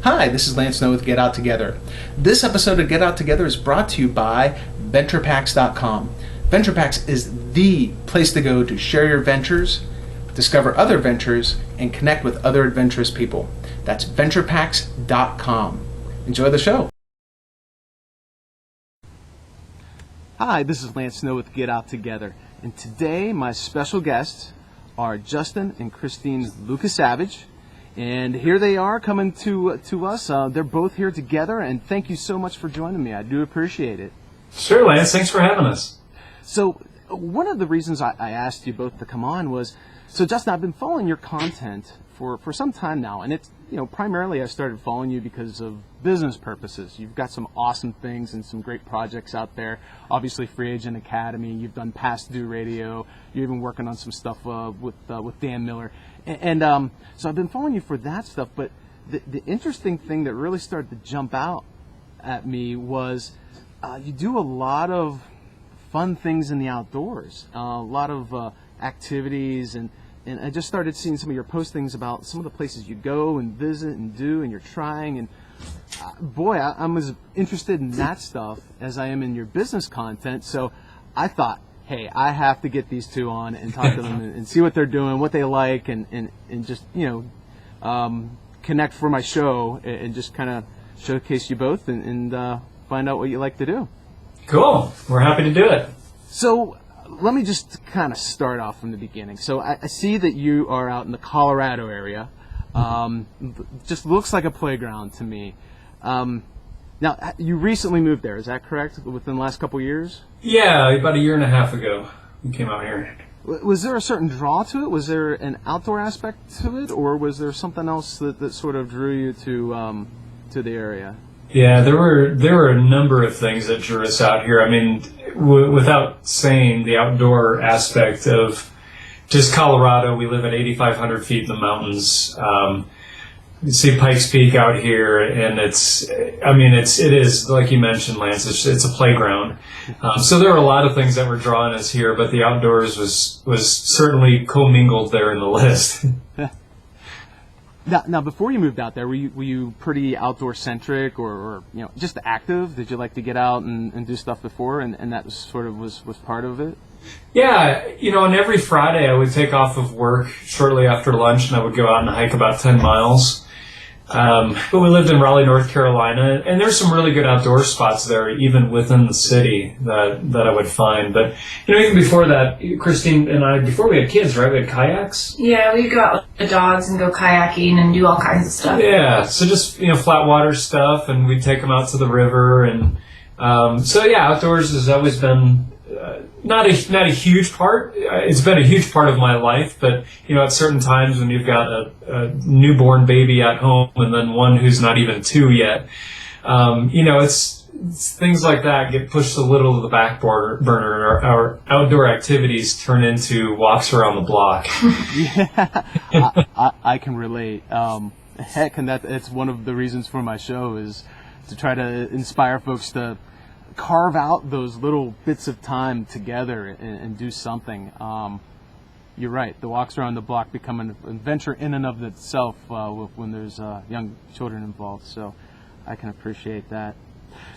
Hi, this is Lance Snow with Get Out Together. This episode of Get Out Together is brought to you by VenturePacks.com. VenturePacks is the place to go to share your ventures, discover other ventures, and connect with other adventurous people. That's VenturePacks.com. Enjoy the show. Hi, this is Lance Snow with Get Out Together. And today my special guests are Justin and Christine Lukasavige. And here they are coming to us. They're both here together, and thank you so much for joining me. I do appreciate it. Sure, Lance. Thanks for having us. So one of the reasons I asked you both to come on was, so Justin, I've been following your content for some time now, and it's, primarily I started following you because of business purposes. You've got some awesome things and some great projects out there. Obviously, Free Agent Academy. You've done Past Due Radio. You're even working on some stuff with Dan Miller. And so I've been following you for that stuff, but the interesting thing that really started to jump out at me was you do a lot of fun things in the outdoors, a lot of activities, and I just started seeing some of your postings about some of the places you go and visit and do, and you're trying, and boy, I'm as interested in that stuff as I am in your business content, so I thought, hey, I have to get these two on and talk to them and see what they're doing, what they like, and just, connect for my show and just kind of showcase you both and find out what you like to do. Cool. We're happy to do it. So let me just kind of start off from the beginning. So I see that you are out in the Colorado area. Just looks like a playground to me. Now, you recently moved there, is that correct? Within the last couple of years? Yeah, about a year and a half ago we came out here. Was there a certain draw to it? Was there an outdoor aspect to it, or was there something else that sort of drew you to the area? Yeah, there were a number of things that drew us out here. I mean, without saying the outdoor aspect of just Colorado, we live at 8,500 feet in the mountains. You see Pikes Peak out here, and it is like you mentioned, Lance. It's a playground. So there were a lot of things that were drawing us here, but the outdoors was certainly commingled there in the list. Now, before you moved out there, were you pretty outdoor centric, or just active? Did you like to get out and do stuff before, and that was part of it? Yeah, and every Friday I would take off of work shortly after lunch, and I would go out and hike about 10 miles. But we lived in Raleigh, North Carolina, and there's some really good outdoor spots there, even within the city, that I would find. But, even before that, Christine and I, before we had kids, right, we had kayaks? Yeah, we'd go out with the dogs and go kayaking and do all kinds of stuff. Yeah, so just, flat water stuff, and we'd take them out to the river. And outdoors has always been not a huge part. It's been a huge part of my life, but at certain times when you've got a newborn baby at home and then one who's not even 2 yet, it's things like that get pushed a little to the back burner. Our outdoor activities turn into walks around the block. Yeah, I can relate. Heck, and it's one of the reasons for my show is to try to inspire folks to carve out those little bits of time together and do something. You're right. The walks around the block become an adventure in and of itself when there's young children involved. So I can appreciate that.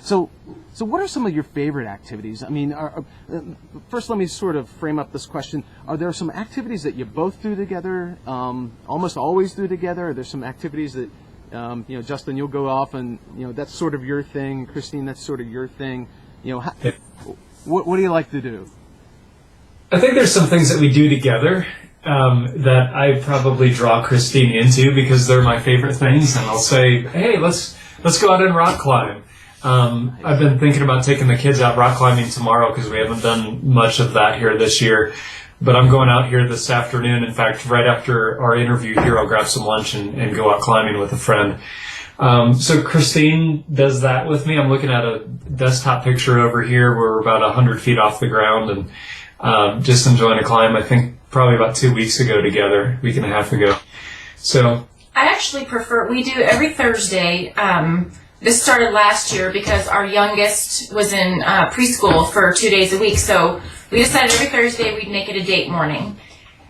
So what are some of your favorite activities? I mean, first let me sort of frame up this question. Are there some activities that you both do together, almost always do together? Are there some activities that Justin, you'll go off and, that's sort of your thing. Christine, that's sort of your thing. What do you like to do? I think there's some things that we do together that I probably draw Christine into because they're my favorite things. And I'll say, hey, let's go out and rock climb. I've been thinking about taking the kids out rock climbing tomorrow because we haven't done much of that here this year. But I'm going out here this afternoon. In fact, right after our interview here, I'll grab some lunch and go out climbing with a friend. So Christine does that with me. I'm looking at a desktop picture over here where we're about 100 feet off the ground and just enjoying a climb, I think probably about 2 weeks ago together, week and a half ago. So I actually prefer, we do every Thursday. This started last year because our youngest was in preschool for 2 days a week. So we decided every Thursday we'd make it a date morning.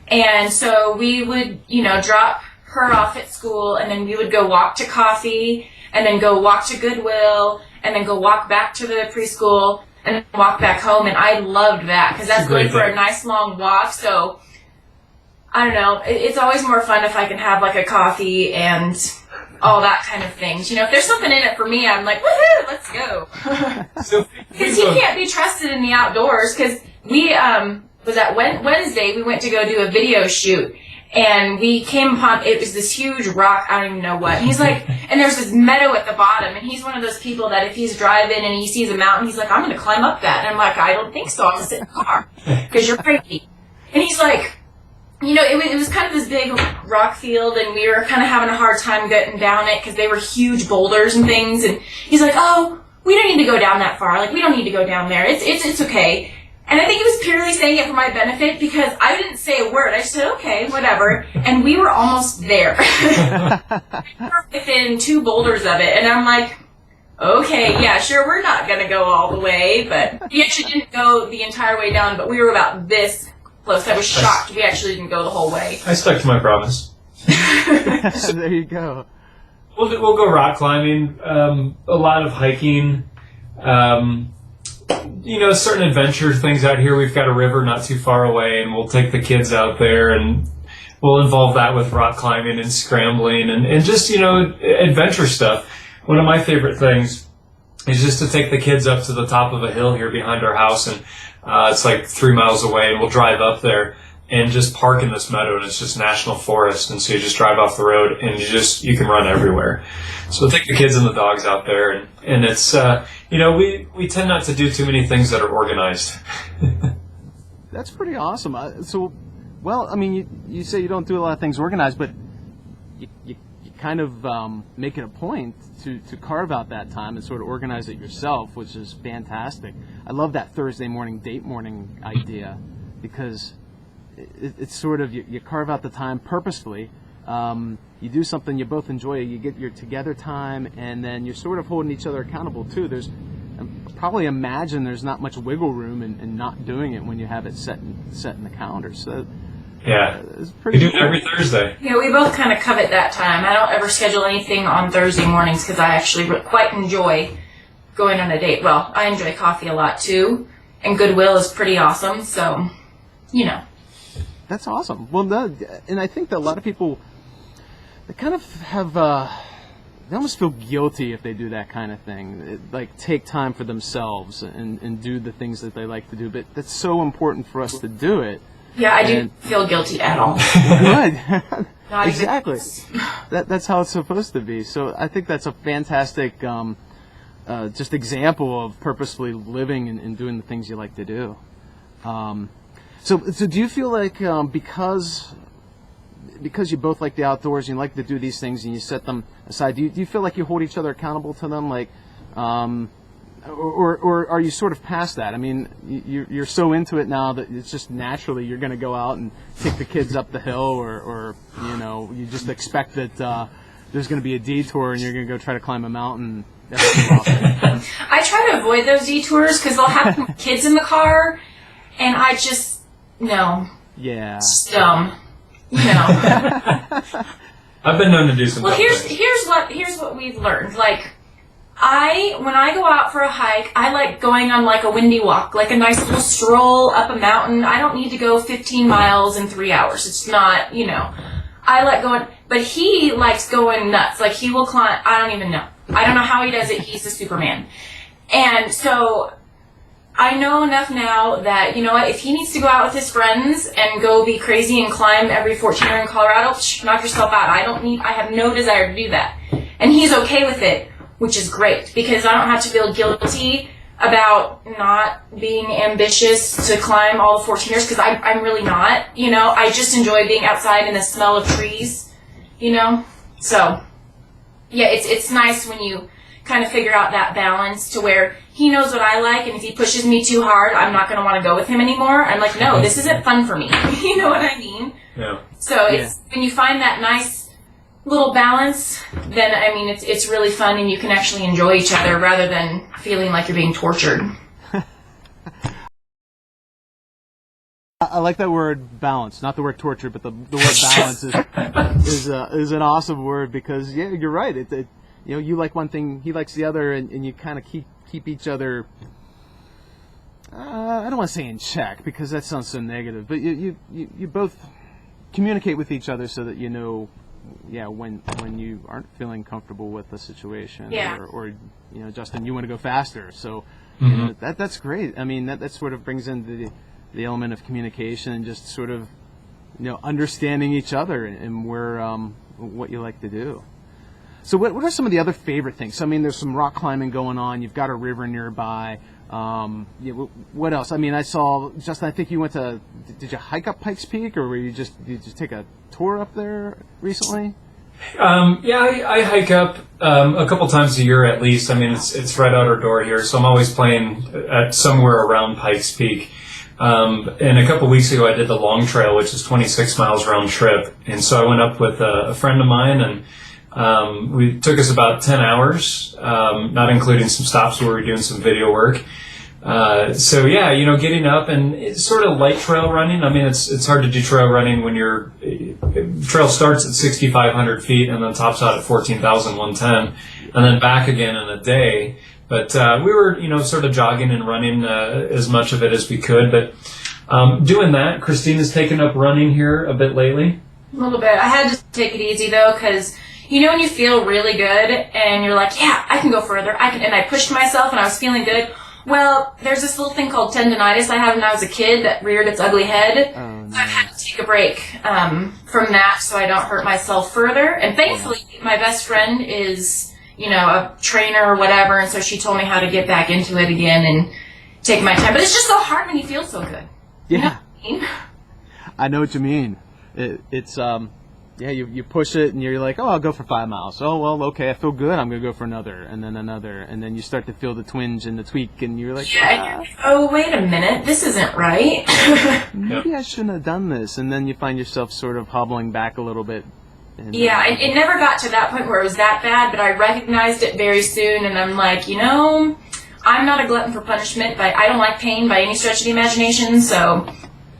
And so we would, drop her off at school, and then we would go walk to coffee, and then go walk to Goodwill, and then go walk back to the preschool, and then walk back home. And I loved that because that's good for a nice long walk. So I don't know. It's always more fun if I can have like a coffee and all that kind of things. You know, if there's something in it for me, I'm like, woohoo, let's go. Because he can't be trusted in the outdoors. Because we was at Wednesday, we went to go do a video shoot. And we came upon, it was this huge rock, I don't even know what. And he's like, and there's this meadow at the bottom. And he's one of those people that if he's driving and he sees a mountain, he's like, I'm going to climb up that. And I'm like, I don't think so. I'm going to sit in the car because you're crazy. And he's like, you know, it was kind of this big rock field, and we were kind of having a hard time getting down it because they were huge boulders and things. And he's like, oh, we don't need to go down that far. Like, we don't need to go down there. It's okay. And I think he was purely saying it for my benefit because I didn't say a word. I just said, okay, whatever. And we were almost there. We were within 2 boulders of it. And I'm like, okay, yeah, sure, we're not going to go all the way. But we actually didn't go the entire way down, but we were about this close. I was shocked we actually didn't go the whole way. I stuck to my promise. So there you go. We'll go rock climbing, a lot of hiking, you know, certain adventure things out here. We've got a river not too far away, and we'll take the kids out there, and we'll involve that with rock climbing and scrambling and just, you know, adventure stuff. One of my favorite things is just to take the kids up to the top of a hill here behind our house, and it's like 3 miles away, and we'll drive up there and just park in this meadow, and it's just national forest, and so you just drive off the road, and you can run everywhere. So we'll take the kids and the dogs out there, and it's, you know, we tend not to do too many things that are organized. That's pretty awesome. So, well, I mean, you say you don't do a lot of things organized, but you kind of make it a point to carve out that time and sort of organize it yourself, which is fantastic. I love that Thursday morning date morning idea because it's sort of, you carve out the time purposefully. You do something you both enjoy, you get your together time, and then you're sort of holding each other accountable too. There's probably imagine there's not much wiggle room in not doing it when you have it set in the calendar. So yeah, it's pretty we do cool. it every Thursday. Yeah, we both kind of covet that time. I don't ever schedule anything on Thursday mornings because I actually quite enjoy going on a date. Well, I enjoy coffee a lot too, and Goodwill is pretty awesome. So, you know. That's awesome. Well, and I think that a lot of people, they kind of have, they almost feel guilty if they do that kind of thing. Like take time for themselves and do the things that they like to do. But that's so important for us to do it. Yeah, I do feel guilty at all. Good. Not Exactly. even. That's how it's supposed to be. So I think that's a fantastic just example of purposefully living and doing the things you like to do. So do you feel like because you both like the outdoors and you like to do these things and you set them aside, do you feel like you hold each other accountable to them, like, or are you sort of past that? I mean, you're so into it now that it's just naturally you're going to go out and take the kids up the hill, or you know, you just expect that there's going to be a detour and you're going to go try to climb a mountain. I try to avoid those detours because they'll have kids in the car, and I just. No. Yeah. It's dumb. You know. I've been known to do some. Well, here's what we've learned. Like, when I go out for a hike, I like going on like a windy walk, like a nice little stroll up a mountain. I don't need to go 15 miles in 3 hours. It's not, you know. I like going, but he likes going nuts. Like he will climb. I don't even know. I don't know how he does it. He's a Superman, and so. I know enough now that, you know what, if he needs to go out with his friends and go be crazy and climb every 14er in Colorado, knock yourself out. I have no desire to do that. And he's okay with it, which is great, because I don't have to feel guilty about not being ambitious to climb all the 14ers, because I'm really not, you know. I just enjoy being outside in the smell of trees, you know. So, yeah, it's nice when you kind of figure out that balance to where he knows what I like, and if he pushes me too hard, I'm not going to want to go with him anymore. I'm like, no, this isn't fun for me. You know what I mean? Yeah. So it's when you find that nice little balance, then, I mean, it's really fun, and you can actually enjoy each other rather than feeling like you're being tortured. I like that word balance, not the word torture, but the word balance is an awesome word because yeah, you're right. You like one thing, he likes the other, and you kind of keep each other. I don't want to say in check because that sounds so negative, but you both communicate with each other so that you know, yeah, when you aren't feeling comfortable with the situation, yeah. or Justin, you want to go faster, so that's great. I mean, that sort of brings in the element of communication and just sort of understanding each other and where what you like to do. So what are some of the other favorite things? So, I mean, there's some rock climbing going on. You've got a river nearby. What else? I mean, I saw, Justin, I think you went to, did you hike up Pikes Peak, or did you just take a tour up there recently? I hike up a couple times a year at least. I mean, it's right out our door here, so I'm always playing at somewhere around Pikes Peak. And a couple weeks ago, I did the long trail, which is 26 miles round trip. And so I went up with a friend of mine, and we took us about 10 hours, not including some stops where we were doing some video work. So yeah, getting up, and it's sort of light trail running. I mean, it's hard to do trail running when trail starts at 6,500 feet and then tops out at 14,110 and then back again in a day. But, we were, sort of jogging and running, as much of it as we could. But, doing that, Christina's taken up running here a bit lately. A little bit. I had to take it easy though, because when you feel really good and you're like, yeah, I can go further. And I pushed myself and I was feeling good. Well, there's this little thing called tendonitis I had when I was a kid that reared its ugly head. Oh, no. So I've had to take a break from that so I don't hurt myself further. And thankfully, my best friend is, a trainer or whatever, and so she told me how to get back into it again and take my time. But it's just so hard when you feel so good. Yeah. You know what I mean? I know what you mean. It's you push it and you're like, oh, I'll go for 5 miles. Oh, well, okay, I feel good. I'm going to go for another, and then you start to feel the twinge and the tweak, and you're like, yeah. Oh, wait a minute, this isn't right. maybe I shouldn't have done this, and then you find yourself sort of hobbling back a little bit. And, yeah, it never got to that point where it was that bad, but I recognized it very soon, and I'm like, I'm not a glutton for punishment, but I don't like pain by any stretch of the imagination, so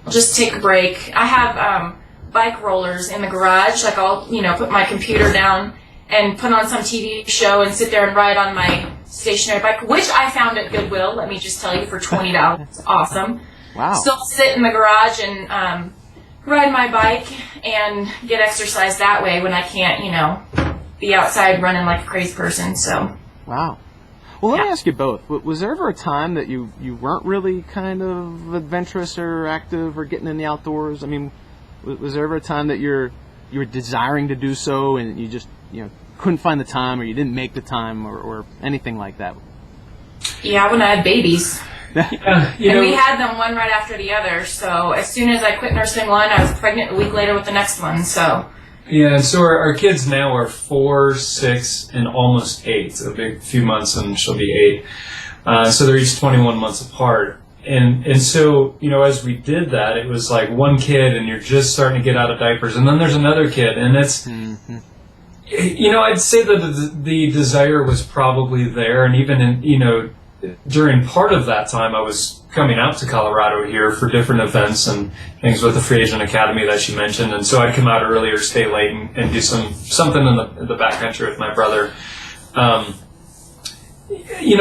I'll just take a break. I have bike rollers in the garage. Like, I'll, put my computer down and put on some TV show and sit there and ride on my stationary bike, which I found at Goodwill, let me just tell you, for $20. It's awesome. Wow. Still sit in the garage and ride my bike and get exercise that way when I can't, be outside running like a crazy person. So. Wow. Well, let me ask you both. Was there ever a time that you weren't really kind of adventurous or active or getting in the outdoors? I mean, was there ever a time that you were desiring to do so and you just couldn't find the time, or you didn't make the time, or anything like that? Yeah, when I had babies. Yeah, and we had them one right after the other. So as soon as I quit nursing one, I was pregnant a week later with the next one. So. Yeah, so our kids now are 4, 6, and almost 8. A big few months, and she'll be 8. So they're each 21 months apart. And so, as we did that, it was like one kid, and you're just starting to get out of diapers, and then there's another kid, and it's, I'd say that the desire was probably there, and even in, during part of that time, I was coming out to Colorado here for different events and things with the Free Agent Academy that she mentioned, and so I'd come out early or stay late and do something in the backcountry with my brother.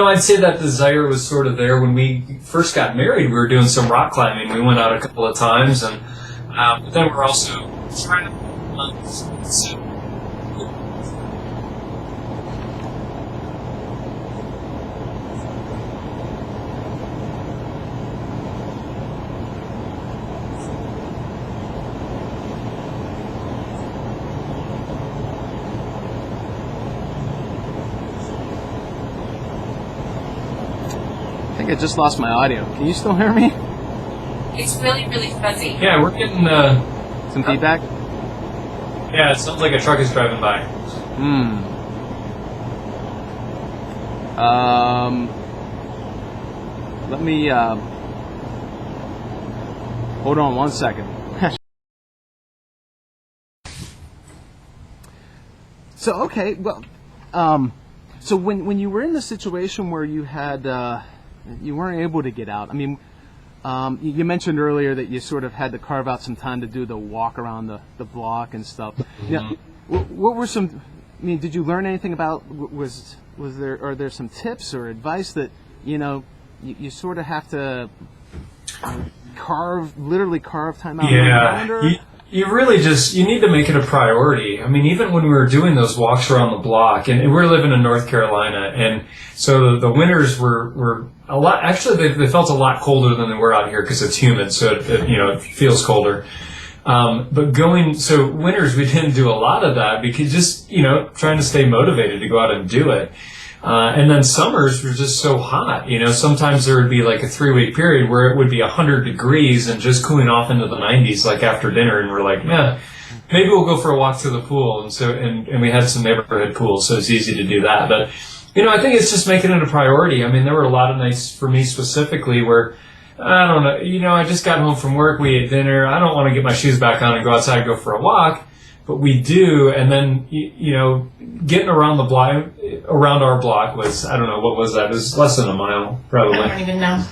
I'd say that desire was sort of there when we first got married. We were doing some rock climbing. We went out a couple of times, and but then we're also trying to. I think I just lost my audio. Can you still hear me? It's really, really fuzzy. Yeah, we're getting some feedback. Yeah, it sounds like a truck is driving by. Let me hold on one second. So okay, well, so when you were in the situation where you had you weren't able to get out, I mean, You mentioned earlier that you sort of had to carve out some time to do the walk around the block and stuff. Yeah. What were some? I mean, did you learn anything about? Are there some tips or advice that you sort of have to literally carve time out? Yeah. You really you need to make it a priority. I mean, even when we were doing those walks around the block, and we're living in North Carolina, and so the winters were a lot, actually they felt a lot colder than they were out here because it's humid, so it feels colder. But so winters we didn't do a lot of that because just, trying to stay motivated to go out and do it. And then summers were just so hot, sometimes there would be like a 3-week period where it would be 100 degrees and just cooling off into the 90s, like after dinner. And we're like, maybe we'll go for a walk to the pool. And we had some neighborhood pools, so it's easy to do that. But, I think it's just making it a priority. I mean, there were a lot of nights for me specifically where, I don't know, I just got home from work, we ate dinner. I don't want to get my shoes back on and go outside and go for a walk. But we do, and then, getting around the block, around our block was, I don't know, what was that? It was less than a mile, probably. I don't even know.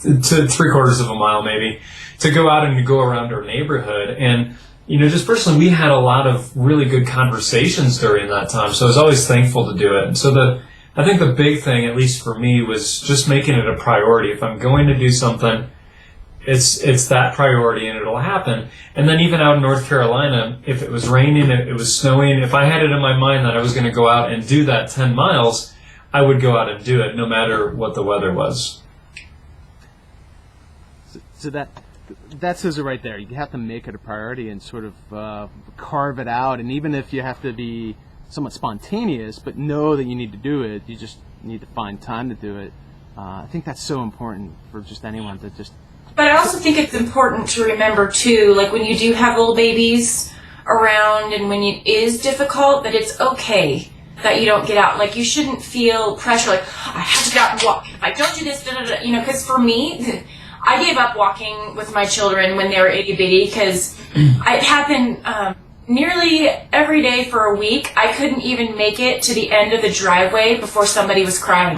To 3/4 of a mile, maybe, to go out and go around our neighborhood. And, just personally, we had a lot of really good conversations during that time. So I was always thankful to do it. And so I think the big thing, at least for me, was just making it a priority. If I'm going to do something, it's that priority and it'll happen. And then even out in North Carolina, if it was raining, if it was snowing, if I had it in my mind that I was going to go out and do that 10 miles, I would go out and do it no matter what the weather was. So that says it right there. You have to make it a priority and sort of carve it out. And even if you have to be somewhat spontaneous, but know that you need to do it, you just need to find time to do it. I think that's so important for just anyone to just... But I also think it's important to remember, too, like when you do have little babies around and when it is difficult, that it's okay that you don't get out. Like, you shouldn't feel pressure, like, I have to get out and walk. If I don't do this, because for me, I gave up walking with my children when they were itty-bitty because it happened nearly every day for a week. I couldn't even make it to the end of the driveway before somebody was crying.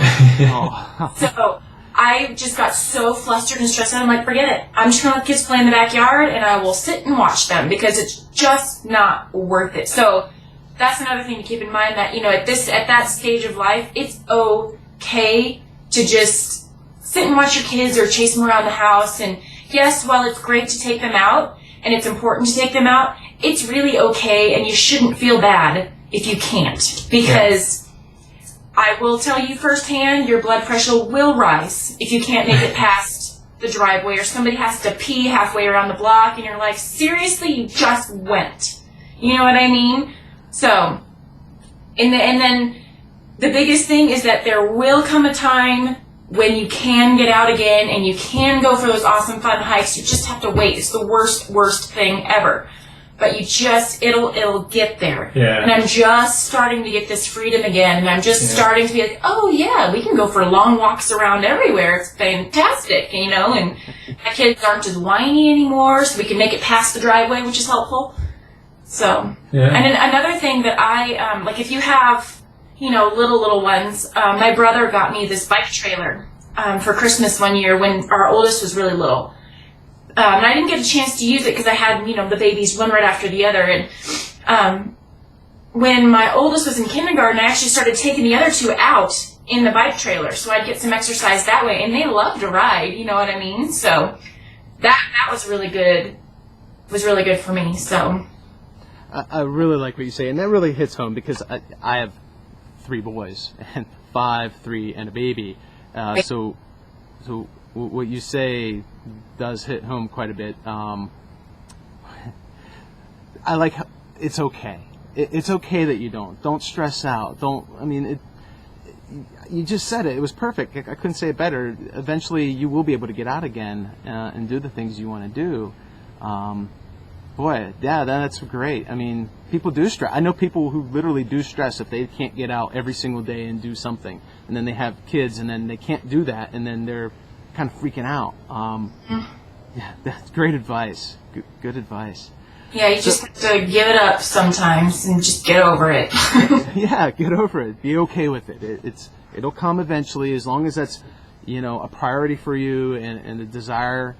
So I just got so flustered and stressed out. I'm like, forget it. I'm just going to let kids play in the backyard, and I will sit and watch them because it's just not worth it. So that's another thing to keep in mind, that, at that stage of life, it's okay to just sit and watch your kids or chase them around the house. And yes, while it's great to take them out and it's important to take them out, it's really okay, and you shouldn't feel bad if you can't, because I will tell you firsthand, your blood pressure will rise if you can't make it past the driveway, or somebody has to pee halfway around the block and you're like, seriously, you just went. You know what I mean? So, and then the biggest thing is that there will come a time when you can get out again and you can go for those awesome fun hikes. You just have to wait. It's the worst thing ever. But it'll get there. Yeah. And I'm just starting to get this freedom again, and I'm just starting to be like, oh yeah, we can go for long walks around everywhere. It's fantastic, and my kids aren't as whiny anymore, so we can make it past the driveway, which is helpful. So, and then another thing that I, like if you have, little ones, my brother got me this bike trailer, for Christmas one year when our oldest was really little. And I didn't get a chance to use it because I had, the babies one right after the other. And when my oldest was in kindergarten, I actually started taking the other two out in the bike trailer, so I'd get some exercise that way. And they love to ride, you know what I mean? So that was really good. Was really good for me. So I really like what you say, and that really hits home because I have 3 boys, and 5, 3, and a baby. So what you say does hit home quite a bit. I like how it's okay. It's okay that you don't stress out. You just said it. It was perfect. I couldn't say it better. Eventually, you will be able to get out again and do the things you want to do. That's great. I mean, people do stress. I know people who literally do stress if they can't get out every single day and do something, and then they have kids, and then they can't do that, and then they're kind of freaking out. That's great advice. Good advice. Yeah, you just have to give it up sometimes and just get over it. Yeah, get over it. Be okay with it. It'll come eventually, as long as that's, a priority for you and a desire,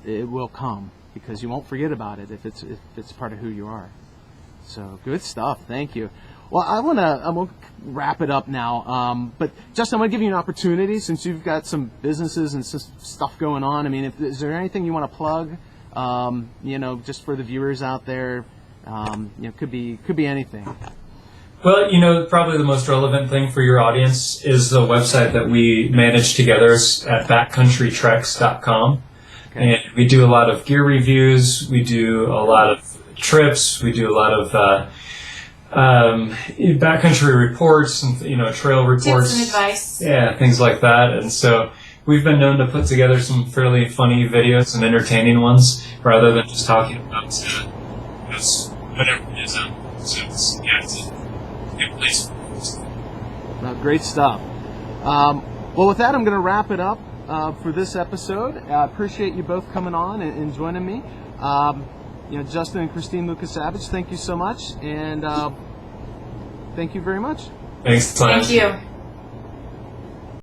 it will come, because you won't forget about it if it's part of who you are. So good stuff. Thank you. Well, I'm gonna wrap it up now. But Justin, I want to give you an opportunity, since you've got some businesses and some stuff going on. I mean, is there anything you want to plug? Just for the viewers out there, could be anything. Well, probably the most relevant thing for your audience is the website that we manage together at backcountrytreks.com. Okay. And we do a lot of gear reviews. We do a lot of trips. We do a lot of backcountry reports and trail reports, tips and advice, things like that. And so we've been known to put together some fairly funny videos and entertaining ones, rather than just talking about whatever it is. So it's a good place. Great stuff. Well, with that, I'm going to wrap it up for this episode. I appreciate you both coming on and joining me. Justin and Christine Lukasavige, thank you so much, and thank you very much. Thanks, Clive. Thank you.